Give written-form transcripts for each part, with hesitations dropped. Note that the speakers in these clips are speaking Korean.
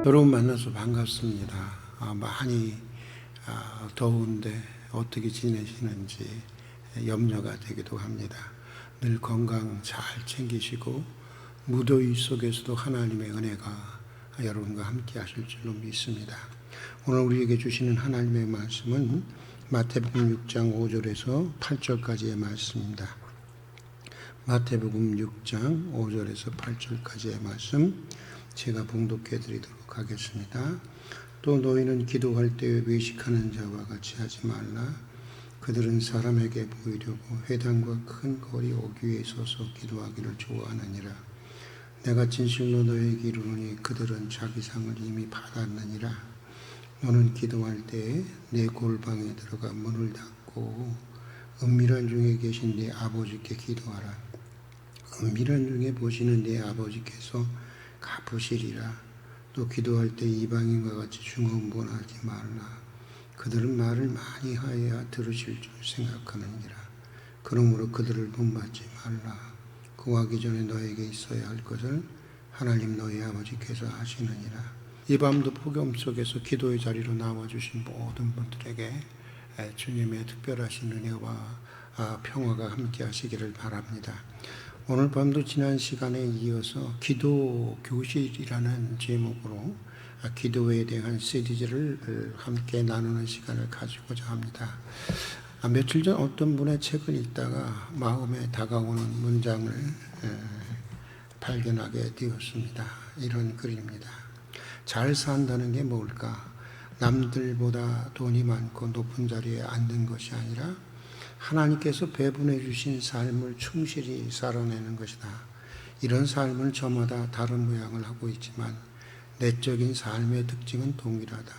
여러분 만나서 반갑습니다. 많이 더운데 어떻게 지내시는지 염려가 되기도 합니다. 늘 건강 잘 챙기시고 무더위 속에서도 하나님의 은혜가 여러분과 함께 하실 줄로 믿습니다. 오늘 우리에게 주시는 하나님의 말씀은 마태복음 6장 5절에서 8절까지의 말씀입니다. 마태복음 6장 5절에서 8절까지의 말씀 제가 봉독해 드리도록 하겠습니다. 또 너희는 기도할 때 외식하는 자와 같이 하지 말라. 그들은 사람에게 보이려고 회당과 큰 거리 오기에 서서 기도하기를 좋아하느니라. 내가 진실로 너희에게 이르노니 그들은 자기 상을 이미 받았느니라. 너는 기도할 때 내 골방에 들어가 문을 닫고 은밀한 중에 계신 네 아버지께 기도하라. 은밀한 중에 보시는 네 아버지께서 갚으시리라. 또 기도할 때 이방인과 같이 중언부언하지 말라. 그들은 말을 많이 하여야 들으실 줄 생각하느니라. 그러므로 그들을 본받지 말라. 구하기 전에 너에게 있어야 할 것을 하나님 너희 아버지께서 하시느니라. 이 밤도 폭염 속에서 기도의 자리로 나와주신 모든 분들에게 주님의 특별하신 은혜와 평화가 함께 하시기를 바랍니다. 오늘 밤도 지난 시간에 이어서 기도 교실이라는 제목으로 기도에 대한 시리즈를 함께 나누는 시간을 가지고자 합니다. 며칠 전 어떤 분의 책을 읽다가 마음에 다가오는 문장을 발견하게 되었습니다. 이런 글입니다. 잘 산다는 게 뭘까? 남들보다 돈이 많고 높은 자리에 앉는 것이 아니라 하나님께서 배분해 주신 삶을 충실히 살아내는 것이다. 이런 삶은 저마다 다른 모양을 하고 있지만 내적인 삶의 특징은 동일하다.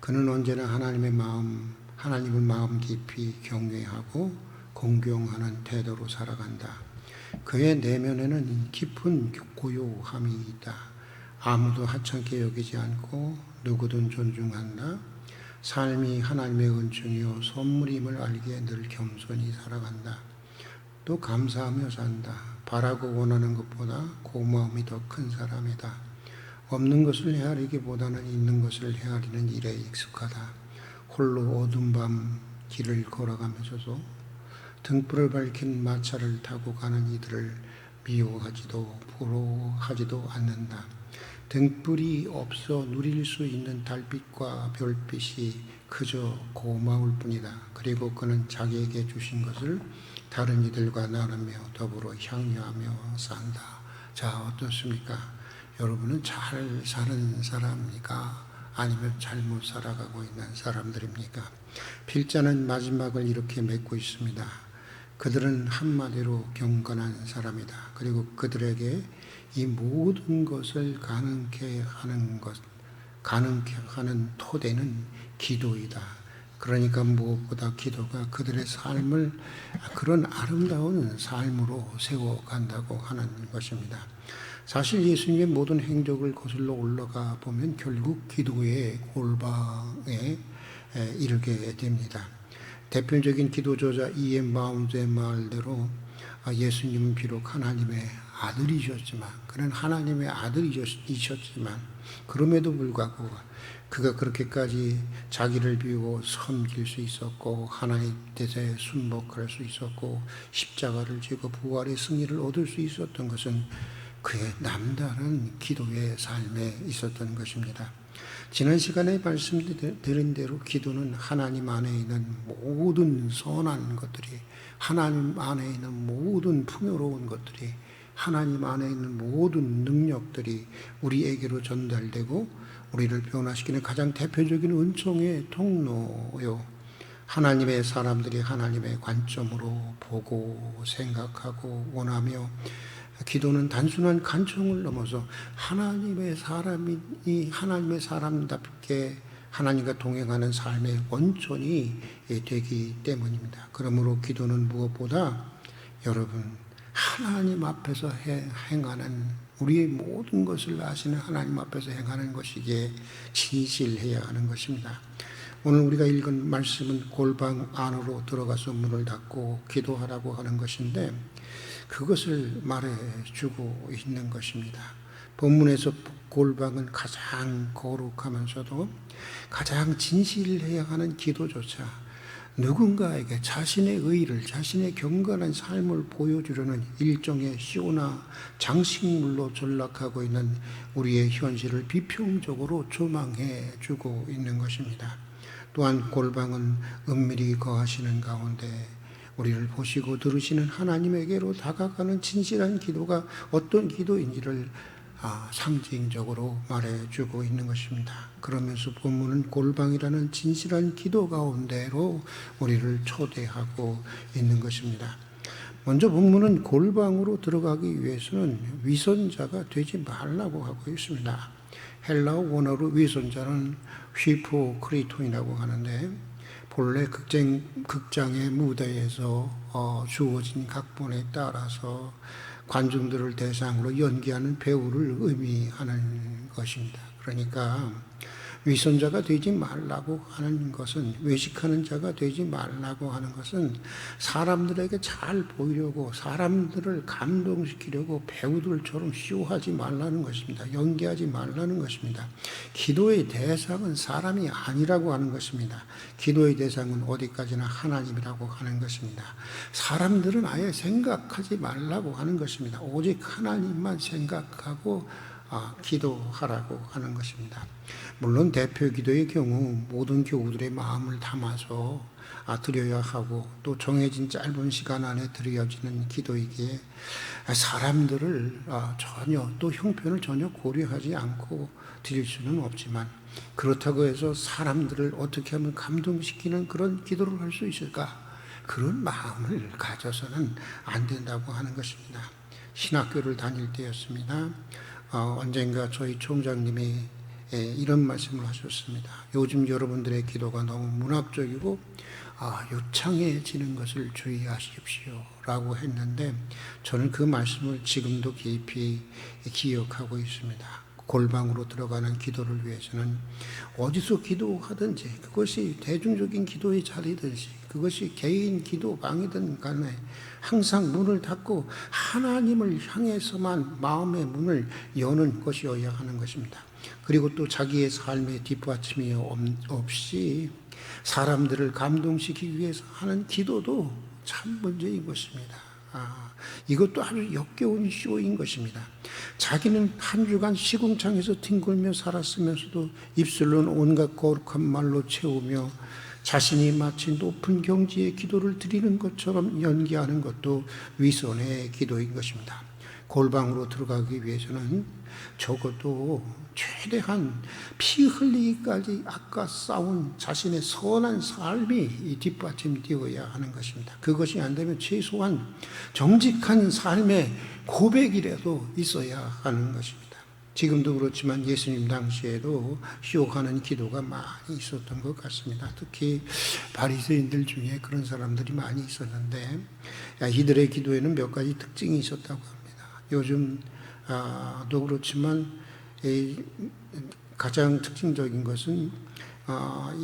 그는 언제나 하나님을 마음 깊이 경외하고 공경하는 태도로 살아간다. 그의 내면에는 깊은 고요함이 있다. 아무도 하찮게 여기지 않고 누구든 존중한다. 삶이 하나님의 은총이요 선물임을 알기에 늘 겸손히 살아간다. 또 감사하며 산다. 바라고 원하는 것보다 고마움이 더 큰 사람이다. 없는 것을 헤아리기보다는 있는 것을 헤아리는 일에 익숙하다. 홀로 어두운 밤 길을 걸어가면서도 등불을 밝힌 마차를 타고 가는 이들을 미워하지도 부러워하지도 않는다. 등불이 없어 누릴 수 있는 달빛과 별빛이 그저 고마울 뿐이다. 그리고 그는 자기에게 주신 것을 다른 이들과 나누며 더불어 향유하며 산다. 자, 어떻습니까? 여러분은 잘 사는 사람입니까? 아니면 잘못 살아가고 있는 사람들입니까? 필자는 마지막을 이렇게 맺고 있습니다. 그들은 한마디로 경건한 사람이다. 그리고 그들에게 이 모든 것을 가능케 하는 토대는 기도이다. 그러니까 무엇보다 기도가 그들의 삶을 그런 아름다운 삶으로 세워간다고 하는 것입니다. 사실 예수님의 모든 행적을 거슬러 올라가 보면 결국 기도의 골방에 이르게 됩니다. 대표적인 기도저자 E.M. 바운드의 말대로 예수님은 비록 하나님의 아들이셨지만, 그는 하나님의 아들이셨지만 그럼에도 불구하고 그가 그렇게까지 자기를 비우고 섬길 수 있었고 하나님 뜻에 순복할 수 있었고 십자가를 지고 부활의 승리를 얻을 수 있었던 것은 그의 남다른 기도의 삶에 있었던 것입니다. 지난 시간에 말씀드린 대로 기도는 하나님 안에 있는 모든 선한 것들이, 하나님 안에 있는 모든 풍요로운 것들이, 하나님 안에 있는 모든 능력들이 우리에게로 전달되고 우리를 변화시키는 가장 대표적인 은총의 통로요. 하나님의 사람들이 하나님의 관점으로 보고 생각하고 원하며, 기도는 단순한 간청을 넘어서 하나님의 사람답게 하나님과 동행하는 삶의 원천이 되기 때문입니다. 그러므로 기도는 무엇보다 여러분 하나님 앞에서 행하는, 우리의 모든 것을 아시는 하나님 앞에서 행하는 것이기에 진실해야 하는 것입니다. 오늘 우리가 읽은 말씀은 골방 안으로 들어가서 문을 닫고 기도하라고 하는 것인데 그것을 말해주고 있는 것입니다. 본문에서 골방은 가장 거룩하면서도 가장 진실해야 하는 기도조차 누군가에게 자신의 의의를, 자신의 경건한 삶을 보여주려는 일종의 쇼나 장식물로 전락하고 있는 우리의 현실을 비평적으로 조망해 주고 있는 것입니다. 또한 골방은 은밀히 거하시는 가운데 우리를 보시고 들으시는 하나님에게로 다가가는 진실한 기도가 어떤 기도인지를 상징적으로 말해주고 있는 것입니다. 그러면서 본문은 골방이라는 진실한 기도 가운데로 우리를 초대하고 있는 것입니다. 먼저 본문은 골방으로 들어가기 위해서는 위선자가 되지 말라고 하고 있습니다. 헬라어 원어로 위선자는 휘포크리톤이라고 하는데 본래 극장의 무대에서 주어진 각본에 따라서 관중들을 대상으로 연기하는 배우를 의미하는 것입니다. 그러니까 위선자가 되지 말라고 하는 것은, 외식하는 자가 되지 말라고 하는 것은 사람들에게 잘 보이려고, 사람들을 감동시키려고 배우들처럼 쇼하지 말라는 것입니다. 연기하지 말라는 것입니다. 기도의 대상은 사람이 아니라고 하는 것입니다. 기도의 대상은 어디까지나 하나님이라고 하는 것입니다. 사람들은 아예 생각하지 말라고 하는 것입니다. 오직 하나님만 생각하고 기도하라고 하는 것입니다. 물론 대표 기도의 경우 모든 교우들의 마음을 담아서 드려야 하고 또 정해진 짧은 시간 안에 드려지는 기도이기에 사람들을 전혀 또 형편을 전혀 고려하지 않고 드릴 수는 없지만, 그렇다고 해서 사람들을 어떻게 하면 감동시키는 그런 기도를 할 수 있을까? 그런 마음을 가져서는 안 된다고 하는 것입니다. 신학교를 다닐 때였습니다. 언젠가 저희 총장님이 이런 말씀을 하셨습니다. 요즘 여러분들의 기도가 너무 문학적이고 유창해지는 것을 주의하십시오 라고 했는데, 저는 그 말씀을 지금도 깊이 기억하고 있습니다. 골방으로 들어가는 기도를 위해서는 어디서 기도하든지, 그것이 대중적인 기도의 자리든지 그것이 개인 기도방이든 간에 항상 문을 닫고 하나님을 향해서만 마음의 문을 여는 것이어야 하는 것입니다. 그리고 또 자기의 삶의 뒷받침이 없이 사람들을 감동시키기 위해서 하는 기도도 참 문제인 것입니다. 이것도 아주 역겨운 쇼인 것입니다. 자기는 한 주간 시궁창에서 뒹굴며 살았으면서도 입술로는 온갖 거룩한 말로 채우며 자신이 마치 높은 경지의 기도를 드리는 것처럼 연기하는 것도 위선의 기도인 것입니다. 골방으로 들어가기 위해서는 적어도 최대한 피 흘리기까지 아까 싸운 자신의 선한 삶이 뒷받침되어야 하는 것입니다. 그것이 안 되면 최소한 정직한 삶의 고백이라도 있어야 하는 것입니다. 지금도 그렇지만 예수님 당시에도 쇼하는 기도가 많이 있었던 것 같습니다. 특히 바리새인들 중에 그런 사람들이 많이 있었는데, 이들의 기도에는 몇 가지 특징이 있었다고 합니다. 요즘도 그렇지만 가장 특징적인 것은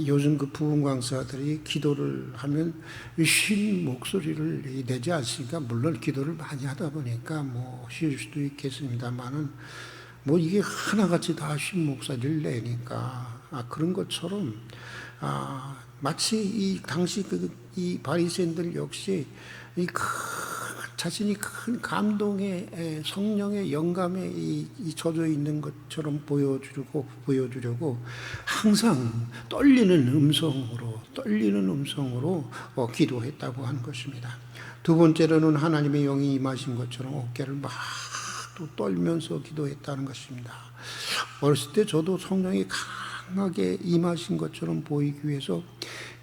요즘 그 부흥 강사들이 기도를 하면 쉰 목소리를 내지 않습니까? 물론 기도를 많이 하다 보니까 쉴 수도 있겠습니다만은 이게 하나같이 다 쉰 목소리를 내니까 그런 것처럼 마치 이 당시 이 바리새인들 역시 자신이 큰 감동의 성령의 영감에 젖어 있는 것처럼 보여주려고 항상 떨리는 음성으로 기도했다고 하는 것입니다. 두 번째로는 하나님의 영이 임하신 것처럼 어깨를 막 또 떨면서 기도했다는 것입니다. 어렸을 때 저도 성령이 강하게 임하신 것처럼 보이기 위해서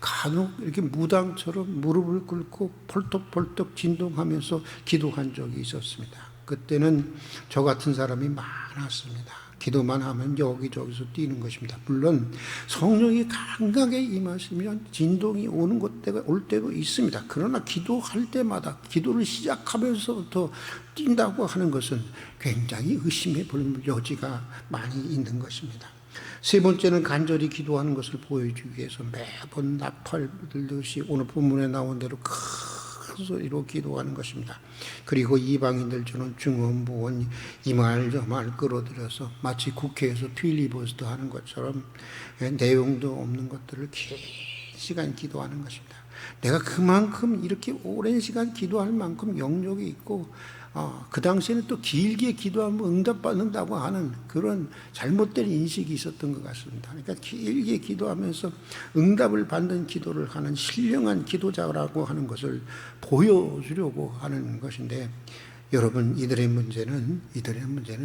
간혹 이렇게 무당처럼 무릎을 꿇고 펄떡펄떡 진동하면서 기도한 적이 있었습니다. 그때는 저 같은 사람이 많았습니다. 기도만 하면 여기저기서 뛰는 것입니다. 물론 성령이 강하게 임하시면 진동이 올 때도 있습니다. 그러나 기도할 때마다 기도를 시작하면서부터 뛴다고 하는 것은 굉장히 의심해 볼 여지가 많이 있는 것입니다. 세 번째는 간절히 기도하는 것을 보여주기 위해서 매번 나팔 들듯이 오늘 본문에 나온 대로 큰 큰 소리로 기도하는 것입니다. 그리고 이방인들 주는 중언부언 이 말 저 말 끌어들여서 마치 국회에서 필리버스터 하는 것처럼 내용도 없는 것들을 긴 시간 기도하는 것입니다. 내가 그만큼 이렇게 오랜 시간 기도할 만큼 영역이 있고 그 당시에는 또 길게 기도하면 응답받는다고 하는 그런 잘못된 인식이 있었던 것 같습니다. 그러니까 길게 기도하면서 응답을 받는 기도를 하는 신령한 기도자라고 하는 것을 보여주려고 하는 것인데, 여러분, 이들의 문제는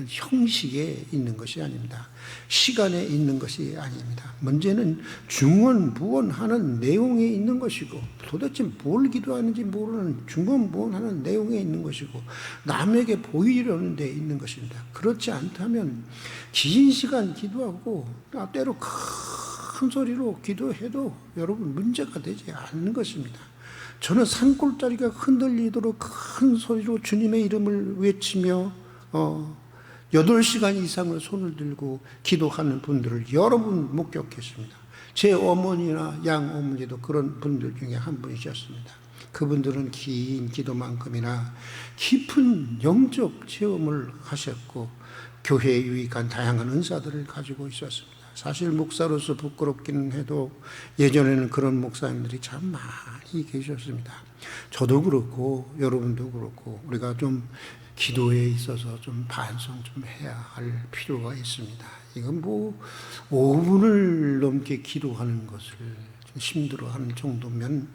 형식에 있는 것이 아닙니다. 시간에 있는 것이 아닙니다. 문제는 중언부언하는 내용에 있는 것이고, 도대체 뭘 기도하는지 모르는 중언부언하는 내용에 있는 것이고, 남에게 보이려는 데 있는 것입니다. 그렇지 않다면 긴 시간 기도하고 때로 큰 소리로 기도해도 여러분 문제가 되지 않는 것입니다. 저는 산골짜기가 흔들리도록 큰 소리로 주님의 이름을 외치며 8시간 이상을 손을 들고 기도하는 분들을 여러 분 목격했습니다. 제 어머니나 양어머니도 그런 분들 중에 한 분이셨습니다. 그분들은 긴 기도만큼이나 깊은 영적 체험을 하셨고 교회에 유익한 다양한 은사들을 가지고 있었습니다. 사실 목사로서 부끄럽기는 해도 예전에는 그런 목사님들이 참 많이 계셨습니다. 저도 그렇고 여러분도 그렇고 우리가 좀 기도에 있어서 좀 반성 좀 해야 할 필요가 있습니다. 이건 5분을 넘게 기도하는 것을 좀 힘들어하는 정도면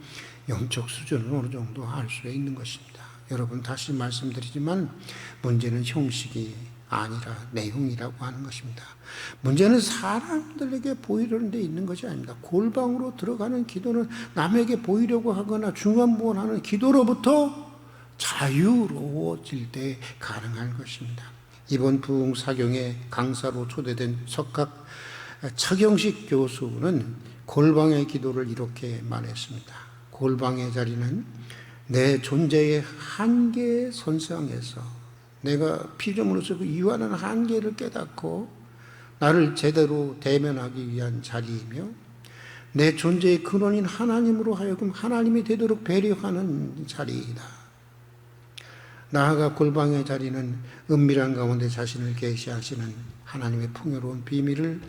영적 수준은 어느 정도 알 수 있는 것입니다. 여러분, 다시 말씀드리지만 문제는 형식이 아니라 내용이라고 하는 것입니다. 문제는 사람들에게 보이려는 데 있는 것이 아닙니다. 골방으로 들어가는 기도는 남에게 보이려고 하거나 중언부언하는 기도로부터 자유로워질 때 가능한 것입니다. 이번 부흥사경에 강사로 초대된 석학 차경식 교수는 골방의 기도를 이렇게 말했습니다. 골방의 자리는 내 존재의 한계 선상에서 내가 피조물로서 그 유한한 한계를 깨닫고 나를 제대로 대면하기 위한 자리이며, 내 존재의 근원인 하나님으로 하여금 하나님이 되도록 배려하는 자리이다. 나아가 골방의 자리는 은밀한 가운데 자신을 계시하시는 하나님의 풍요로운 비밀을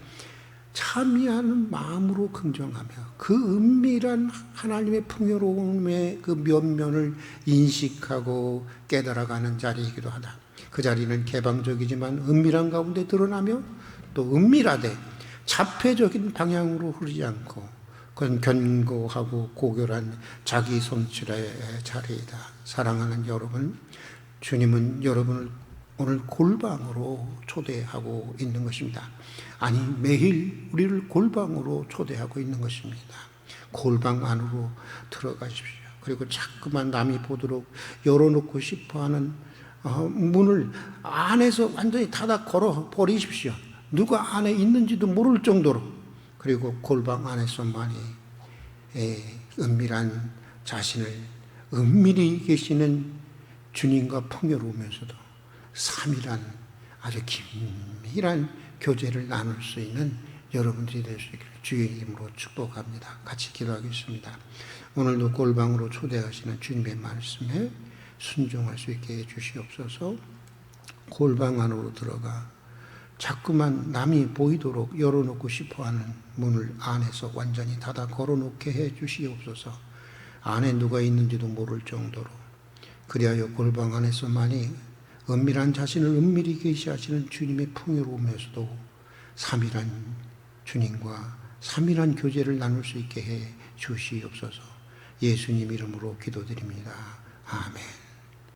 참여하는 마음으로 긍정하며 그 은밀한 하나님의 풍요로움의 그 면면을 인식하고 깨달아가는 자리이기도 하다. 그 자리는 개방적이지만 은밀한 가운데 드러나며 또 은밀하되 자폐적인 방향으로 흐르지 않고 그건 견고하고 고결한 자기 성취의 자리이다. 사랑하는 여러분, 주님은 여러분을 오늘 골방으로 초대하고 있는 것입니다. 아니, 매일 우리를 골방으로 초대하고 있는 것입니다. 골방 안으로 들어가십시오. 그리고 자꾸만 남이 보도록 열어놓고 싶어하는 문을 안에서 완전히 닫아 걸어 버리십시오. 누가 안에 있는지도 모를 정도로. 그리고 골방 안에서만이 은밀한 자신을 은밀히 계시는 주님과 풍요로우면서도 삼일한 아주 긴밀한 교제를 나눌 수 있는 여러분들이 될 수 있기를 주의 이름으로 축복합니다. 같이 기도하겠습니다. 오늘도 골방으로 초대하시는 주님의 말씀에 순종할 수 있게 해주시옵소서. 골방 안으로 들어가 자꾸만 남이 보이도록 열어놓고 싶어하는 문을 안에서 완전히 닫아 걸어놓게 해주시옵소서. 안에 누가 있는지도 모를 정도로. 그리하여 골방 안에서만이 은밀한 자신을 은밀히 계시하시는 주님의 풍요로움에서도 삼일한 주님과 삼일한 교제를 나눌 수 있게 해 주시옵소서. 예수님 이름으로 기도드립니다. 아멘.